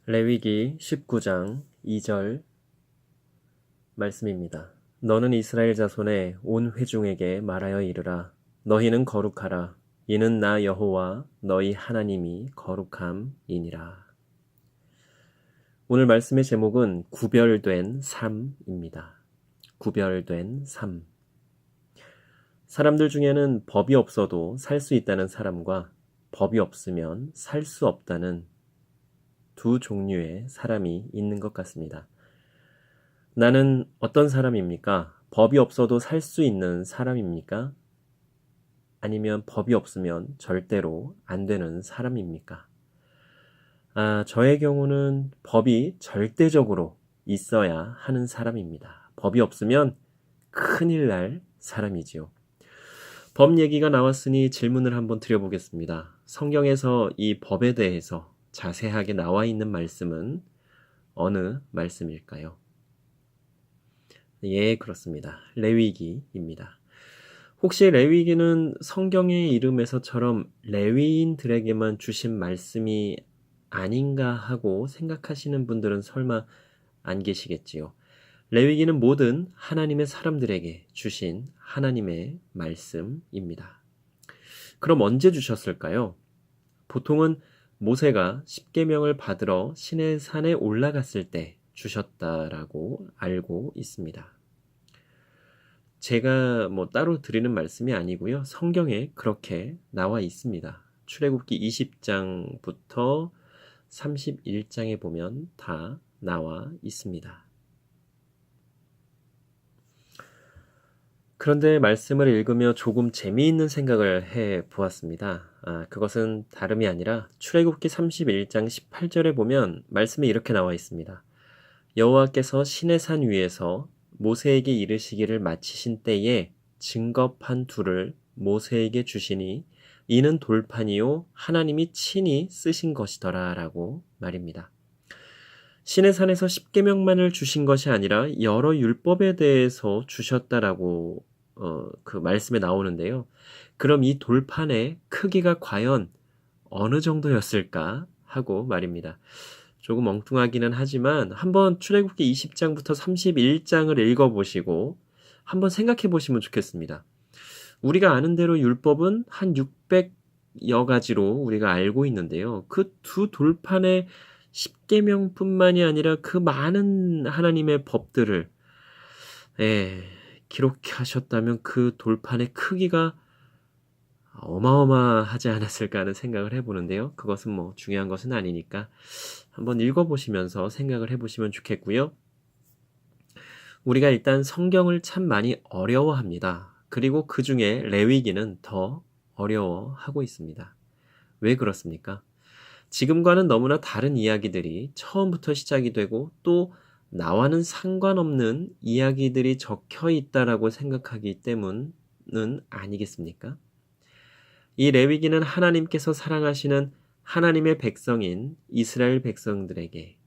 레위기 19장 2절 말씀입니다. 너는 이스라엘 자손의 온 회중에게 말하여 이르라. 너희는 거룩하라. 이는 나 여호와 너희 하나님이 거룩함이니라. 오늘 말씀의 제목은 구별된 삶입니다. 구별된 삶. 사람들 중에는 법이 없어도 살 수 있다는 사람과 법이 없으면 살 수 없다는 두 종류의 사람이 있는 것 같습니다. 나는 어떤 사람입니까? 법이 없어도 살 수 있는 사람입니까? 아니면 법이 없으면 절대로 안 되는 사람입니까? 저의 경우는 법이 절대적으로 있어야 하는 사람입니다. 법이 없으면 큰일 날 사람이지요. 법 얘기가 나왔으니 질문을 한번 드려보겠습니다. 성경에서 이 법에 대해서 자세하게 나와 있는 말씀은 어느 말씀일까요? 예, 그렇습니다. 레위기입니다. 혹시 레위기는 성경의 이름에서처럼 레위인들에게만 주신 말씀이 아닌가 하고 생각하시는 분들은 설마 안 계시겠지요. 레위기는 모든 하나님의 사람들에게 주신 하나님의 말씀입니다. 그럼 언제 주셨을까요? 보통은 모세가 십계명을 받으러 시내산에 올라갔을 때 주셨다라고 알고 있습니다. 제가 따로 드리는 말씀이 아니고요. 성경에 그렇게 나와 있습니다. 출애굽기 20장부터 31장에 보면 다 나와 있습니다. 그런데 말씀을 읽으며 조금 재미있는 생각을 해 보았습니다. 그것은 다름이 아니라 출애굽기 31장 18절에 보면 말씀이 이렇게 나와 있습니다. 여호와께서 시내산 위에서 모세에게 이르시기를 마치신 때에 증거판 둘을 모세에게 주시니 이는 돌판이요 하나님이 친히 쓰신 것이더라 라고 말입니다. 시내산에서 십계명만을 주신 것이 아니라 여러 율법에 대해서 주셨다라고 그 말씀에 나오는데요. 그럼 이 돌판의 크기가 과연 어느 정도였을까 하고 말입니다. 조금 엉뚱하기는 하지만 한번 출애굽기 20장부터 31장을 읽어보시고 한번 생각해 보시면 좋겠습니다. 우리가 아는 대로 율법은 한 600여 가지로 우리가 알고 있는데요. 그 두 돌판의 십계명뿐만이 아니라 그 많은 하나님의 법들을 기록하셨다면 그 돌판의 크기가 어마어마하지 않았을까 하는 생각을 해보는데요. 그것은 중요한 것은 아니니까 한번 읽어보시면서 생각을 해보시면 좋겠고요. 우리가 일단 성경을 참 많이 어려워합니다. 그리고 그 중에 레위기는 더 어려워하고 있습니다. 왜 그렇습니까? 지금과는 너무나 다른 이야기들이 처음부터 시작이 되고 또 나와는 상관없는 이야기들이 적혀 있다라고 생각하기 때문은 아니겠습니까? 이 레위기는 하나님께서 사랑하시는 하나님의 백성인 이스라엘 백성들에게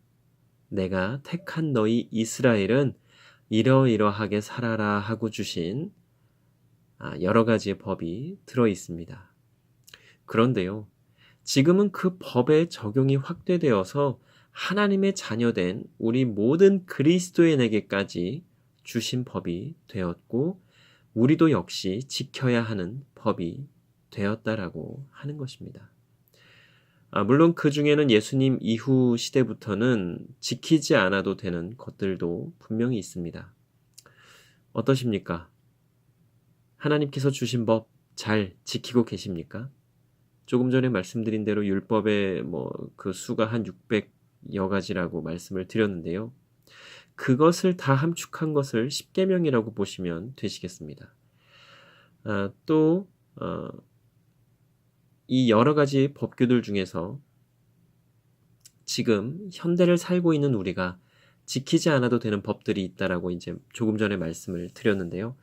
내가 택한 너희 이스라엘은 이러이러하게 살아라 하고 주신 여러 가지의 법이 들어 있습니다. 그런데요, 지금은 그 법의 적용이 확대되어서 하나님의 자녀된 우리 모든 그리스도인에게까지 주신 법이 되었고 우리도 역시 지켜야 하는 법이 되었다라고 하는 것입니다. 물론 그 중에는 예수님 이후 시대부터는 지키지 않아도 되는 것들도 분명히 있습니다. 어떠십니까? 하나님께서 주신 법 잘 지키고 계십니까? 조금 전에 말씀드린 대로 율법의 그 수가 한 600여 가지라고 말씀을 드렸는데요. 그것을 다 함축한 것을 십계명이라고 보시면 되시겠습니다. 또 이 여러 가지 법규들 중에서 지금 현대를 살고 있는 우리가 지키지 않아도 되는 법들이 있다라고 이제 조금 전에 말씀을 드렸는데요.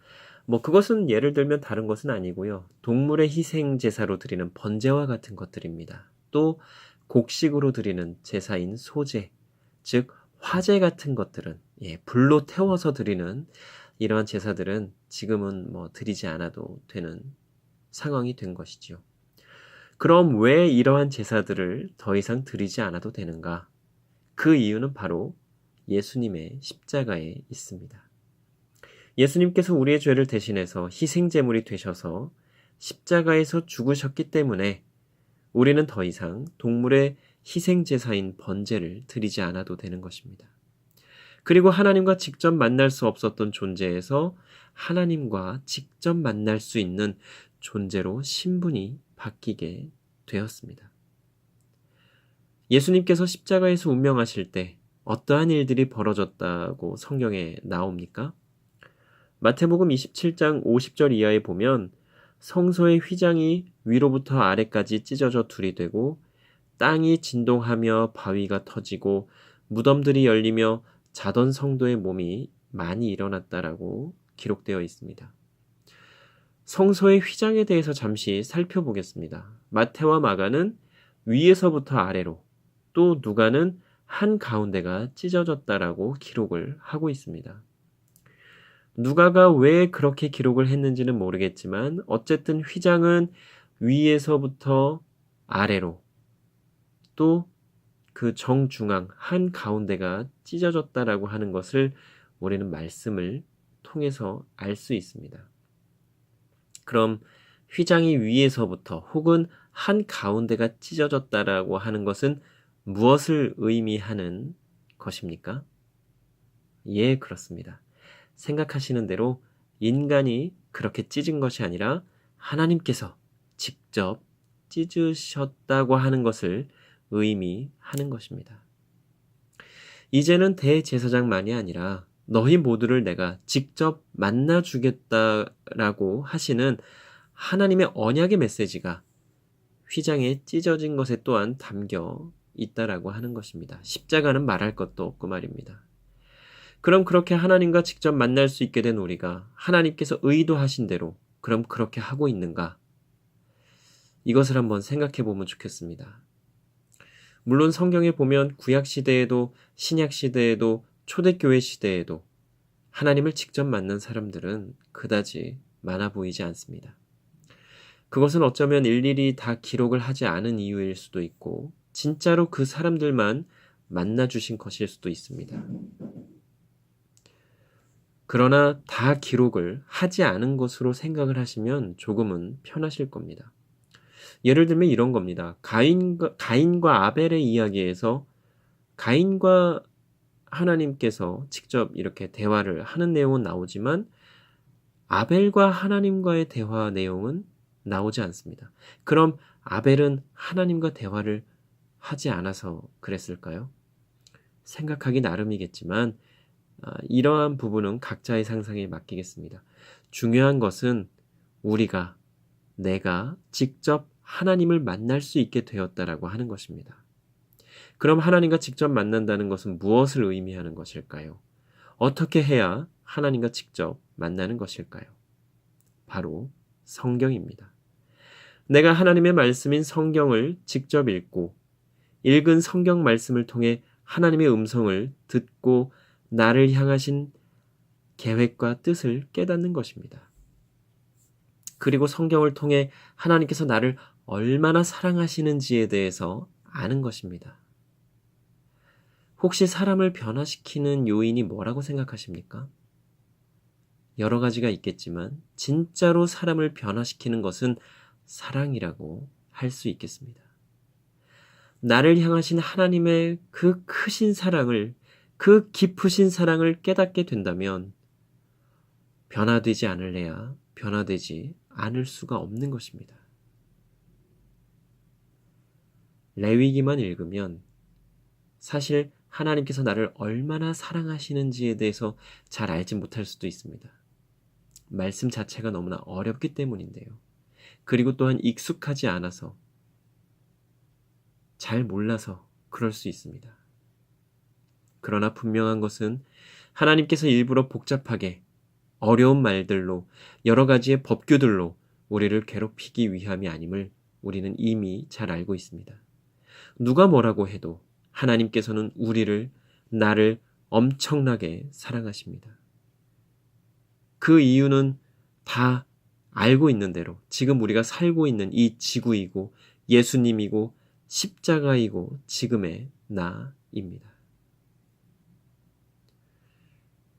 그것은 예를 들면 다른 것은 아니고요. 동물의 희생 제사로 드리는 번제와 같은 것들입니다. 또 곡식으로 드리는 제사인 소제, 즉 화제 같은 것들은 불로 태워서 드리는 이러한 제사들은 지금은 드리지 않아도 되는 상황이 된 것이지요. 그럼 왜 이러한 제사들을 더 이상 드리지 않아도 되는가? 그 이유는 바로 예수님의 십자가에 있습니다. 예수님께서 우리의 죄를 대신해서 희생제물이 되셔서 십자가에서 죽으셨기 때문에 우리는 더 이상 동물의 희생제사인 번제를 드리지 않아도 되는 것입니다. 그리고 하나님과 직접 만날 수 없었던 존재에서 하나님과 직접 만날 수 있는 존재로 신분이 바뀌게 되었습니다. 예수님께서 십자가에서 운명하실 때 어떠한 일들이 벌어졌다고 성경에 나옵니까? 마태복음 27장 50절 이하에 보면 성소의 휘장이 위로부터 아래까지 찢어져 둘이 되고 땅이 진동하며 바위가 터지고 무덤들이 열리며 자던 성도의 몸이 많이 일어났다라고 기록되어 있습니다. 성소의 휘장에 대해서 잠시 살펴보겠습니다. 마태와 마가는 위에서부터 아래로, 또 누가는 한 가운데가 찢어졌다라고 기록을 하고 있습니다. 누가가 왜 그렇게 기록을 했는지는 모르겠지만 어쨌든 휘장은 위에서부터 아래로, 또 그 정중앙 한 가운데가 찢어졌다라고 하는 것을 우리는 말씀을 통해서 알 수 있습니다. 그럼 휘장이 위에서부터 혹은 한 가운데가 찢어졌다라고 하는 것은 무엇을 의미하는 것입니까? 예, 그렇습니다. 생각하시는 대로 인간이 그렇게 찢은 것이 아니라 하나님께서 직접 찢으셨다고 하는 것을 의미하는 것입니다. 이제는 대제사장만이 아니라 너희 모두를 내가 직접 만나 주겠다라고 하시는 하나님의 언약의 메시지가 휘장에 찢어진 것에 또한 담겨 있다라고 하는 것입니다. 십자가는 말할 것도 없고 말입니다. 그럼 그렇게 하나님과 직접 만날 수 있게 된 우리가 하나님께서 의도하신 대로 그럼 그렇게 하고 있는가? 이것을 한번 생각해 보면 좋겠습니다. 물론 성경에 보면 구약 시대에도 신약 시대에도 초대교회 시대에도 하나님을 직접 만난 사람들은 그다지 많아 보이지 않습니다. 그것은 어쩌면 일일이 다 기록을 하지 않은 이유일 수도 있고 진짜로 그 사람들만 만나 주신 것일 수도 있습니다. 그러나 다 기록을 하지 않은 것으로 생각을 하시면 조금은 편하실 겁니다. 예를 들면 이런 겁니다. 가인과 아벨의 이야기에서 가인과 하나님께서 직접 이렇게 대화를 하는 내용은 나오지만 아벨과 하나님과의 대화 내용은 나오지 않습니다. 그럼 아벨은 하나님과 대화를 하지 않아서 그랬을까요? 생각하기 나름이겠지만 이러한 부분은 각자의 상상에 맡기겠습니다. 중요한 것은 내가 직접 하나님을 만날 수 있게 되었다라고 하는 것입니다. 그럼 하나님과 직접 만난다는 것은 무엇을 의미하는 것일까요? 어떻게 해야 하나님과 직접 만나는 것일까요? 바로 성경입니다. 내가 하나님의 말씀인 성경을 직접 읽은 성경 말씀을 통해 하나님의 음성을 듣고 나를 향하신 계획과 뜻을 깨닫는 것입니다. 그리고 성경을 통해 하나님께서 나를 얼마나 사랑하시는지에 대해서 아는 것입니다. 혹시 사람을 변화시키는 요인이 뭐라고 생각하십니까? 여러 가지가 있겠지만 진짜로 사람을 변화시키는 것은 사랑이라고 할 수 있겠습니다. 나를 향하신 하나님의 그 크신 사랑을, 그 깊으신 사랑을 깨닫게 된다면 변화되지 않을래야 변화되지 않을 수가 없는 것입니다. 레위기만 읽으면 사실 하나님께서 나를 얼마나 사랑하시는지에 대해서 잘 알지 못할 수도 있습니다. 말씀 자체가 너무나 어렵기 때문인데요. 그리고 또한 익숙하지 않아서 잘 몰라서 그럴 수 있습니다. 그러나 분명한 것은 하나님께서 일부러 복잡하게 어려운 말들로 여러 가지의 법규들로 우리를 괴롭히기 위함이 아님을 우리는 이미 잘 알고 있습니다. 누가 뭐라고 해도 하나님께서는 나를 엄청나게 사랑하십니다. 그 이유는 다 알고 있는 대로 지금 우리가 살고 있는 이 지구이고 예수님이고 십자가이고 지금의 나입니다.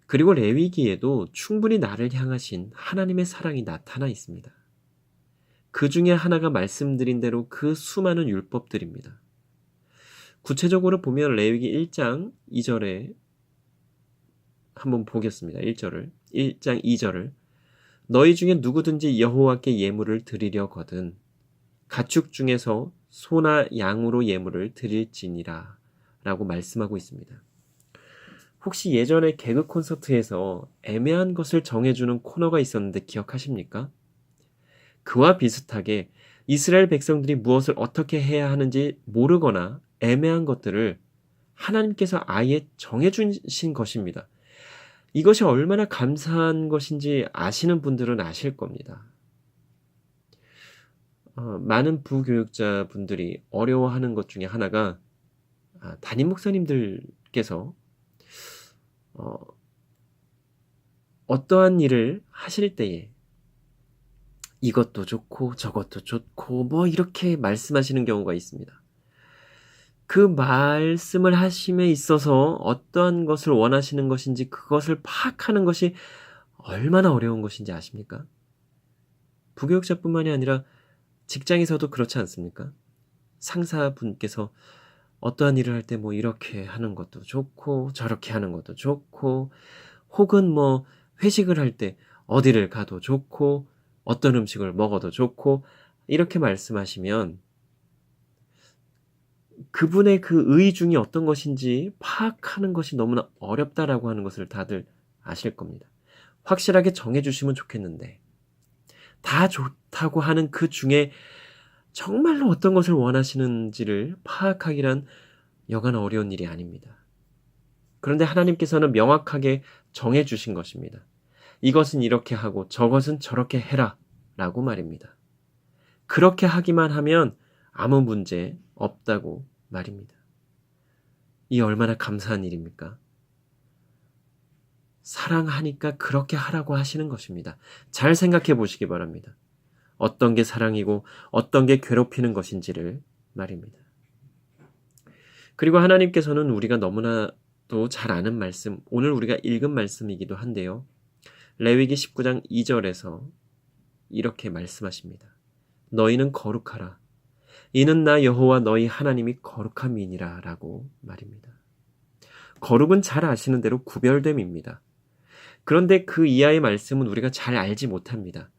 그리고 레위기에도 충분히 나를 향하신 하나님의 사랑이 나타나 있습니다. 그 중에 하나가 말씀드린 대로 그 수많은 율법들입니다. 구체적으로 보면 레위기 1장 2절에 한번 보겠습니다. 1장 2절을 너희 중에 누구든지 여호와께 예물을 드리려거든 가축 중에서 소나 양으로 예물을 드릴지니라 라고 말씀하고 있습니다. 혹시 예전에 개그 콘서트에서 애매한 것을 정해주는 코너가 있었는데 기억하십니까? 그와 비슷하게 이스라엘 백성들이 무엇을 어떻게 해야 하는지 모르거나 애매한 것들을 하나님께서 아예 정해주신 것입니다. 이것이 얼마나 감사한 것인지 아시는 분들은 아실 겁니다. 많은 부교육자분들이 어려워하는 것 중에 하나가 담임 목사님들께서 어떠한 일을 하실 때에 이것도 좋고 저것도 좋고 뭐 이렇게 말씀하시는 경우가 있습니다. 그 말씀을 하심에 있어서 어떠한 것을 원하시는 것인지 그것을 파악하는 것이 얼마나 어려운 것인지 아십니까? 부교육자뿐만이 아니라 직장에서도 그렇지 않습니까? 상사분께서 어떠한 일을 할 때 뭐 이렇게 하는 것도 좋고 저렇게 하는 것도 좋고 혹은 뭐 회식을 할 때 어디를 가도 좋고 어떤 음식을 먹어도 좋고 이렇게 말씀하시면 그분의 그 의중이 어떤 것인지 파악하는 것이 너무나 어렵다라고 하는 것을 다들 아실 겁니다. 확실하게 정해주시면 좋겠는데 다 좋다고 하는 그 중에 정말로 어떤 것을 원하시는지를 파악하기란 여간 어려운 일이 아닙니다. 그런데 하나님께서는 명확하게 정해주신 것입니다. 이것은 이렇게 하고 저것은 저렇게 해라 라고 말입니다. 그렇게 하기만 하면 아무 문제 없다고 말입니다. 이 얼마나 감사한 일입니까? 사랑하니까 그렇게 하라고 하시는 것입니다. 잘 생각해 보시기 바랍니다. 어떤 게 사랑이고 어떤 게 괴롭히는 것인지를 말입니다. 그리고 하나님께서는 우리가 너무나도 잘 아는 말씀, 오늘 우리가 읽은 말씀이기도 한데요. 레위기 19장 2절에서 이렇게 말씀하십니다. 너희는 거룩하라. 이는 나 여호와 너희 하나님이 거룩함이니라 라고 말입니다. 거룩은 잘 아시는 대로 구별됨입니다. 그런데 그 이하의 말씀은 우리가 잘 알지 못합니다.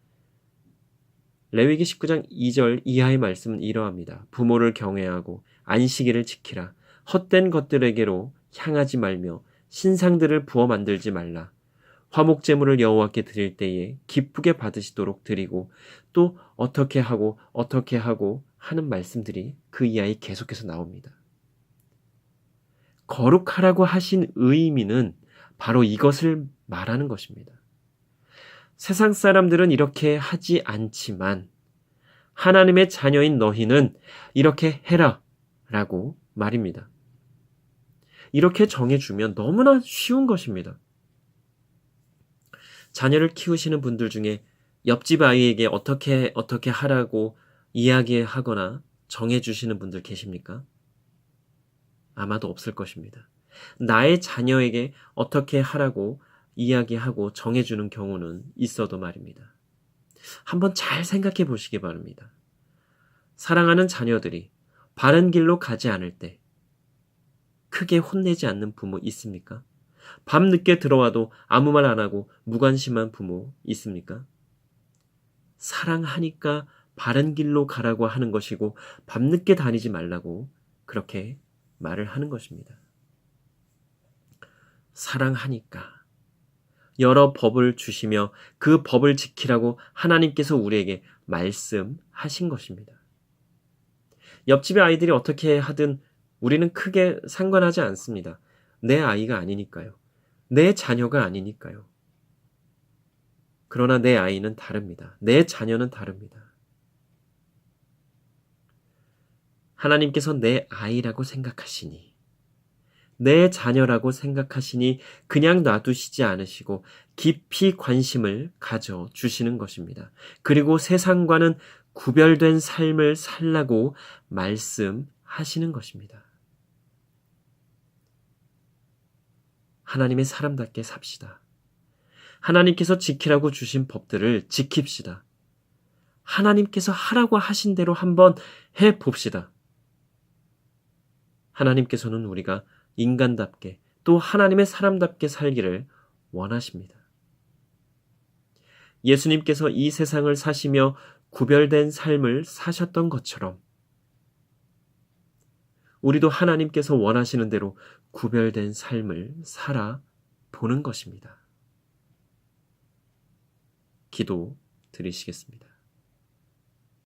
레위기 19장 2절 이하의 말씀은 이러합니다. 부모를 경외하고 안식일을 지키라. 헛된 것들에게로 향하지 말며 신상들을 부어 만들지 말라. 화목제물을 여호와께 드릴 때에 기쁘게 받으시도록 드리고 또 어떻게 하고 하는 말씀들이 그 이하에 계속해서 나옵니다. 거룩하라고 하신 의미는 바로 이것을 말하는 것입니다. 세상 사람들은 이렇게 하지 않지만 하나님의 자녀인 너희는 이렇게 해라 라고 말입니다. 이렇게 정해주면 너무나 쉬운 것입니다. 자녀를 키우시는 분들 중에 옆집 아이에게 어떻게 하라고 이야기하거나 정해주시는 분들 계십니까? 아마도 없을 것입니다. 나의 자녀에게 어떻게 하라고 이야기하고 정해주는 경우는 있어도 말입니다. 한번 잘 생각해 보시기 바랍니다. 사랑하는 자녀들이 바른 길로 가지 않을 때 크게 혼내지 않는 부모 있습니까? 밤늦게 들어와도 아무 말 안 하고 무관심한 부모 있습니까? 사랑하니까 바른 길로 가라고 하는 것이고 밤늦게 다니지 말라고 그렇게 말을 하는 것입니다. 사랑하니까 여러 법을 주시며 그 법을 지키라고 하나님께서 우리에게 말씀하신 것입니다. 옆집의 아이들이 어떻게 하든 우리는 크게 상관하지 않습니다. 내 아이가 아니니까요. 내 자녀가 아니니까요. 그러나 내 아이는 다릅니다. 내 자녀는 다릅니다. 하나님께서 내 아이라고 생각하시니, 내 자녀라고 생각하시니 그냥 놔두시지 않으시고 깊이 관심을 가져주시는 것입니다. 그리고 세상과는 구별된 삶을 살라고 말씀하시는 것입니다. 하나님의 사람답게 삽시다. 하나님께서 지키라고 주신 법들을 지킵시다. 하나님께서 하라고 하신 대로 한번 해봅시다. 하나님께서는 우리가 인간답게 또 하나님의 사람답게 살기를 원하십니다. 예수님께서 이 세상을 사시며 구별된 삶을 사셨던 것처럼 우리도 하나님께서 원하시는 대로 구별된 삶을 살아보는 것입니다. 기도 드리시겠습니다.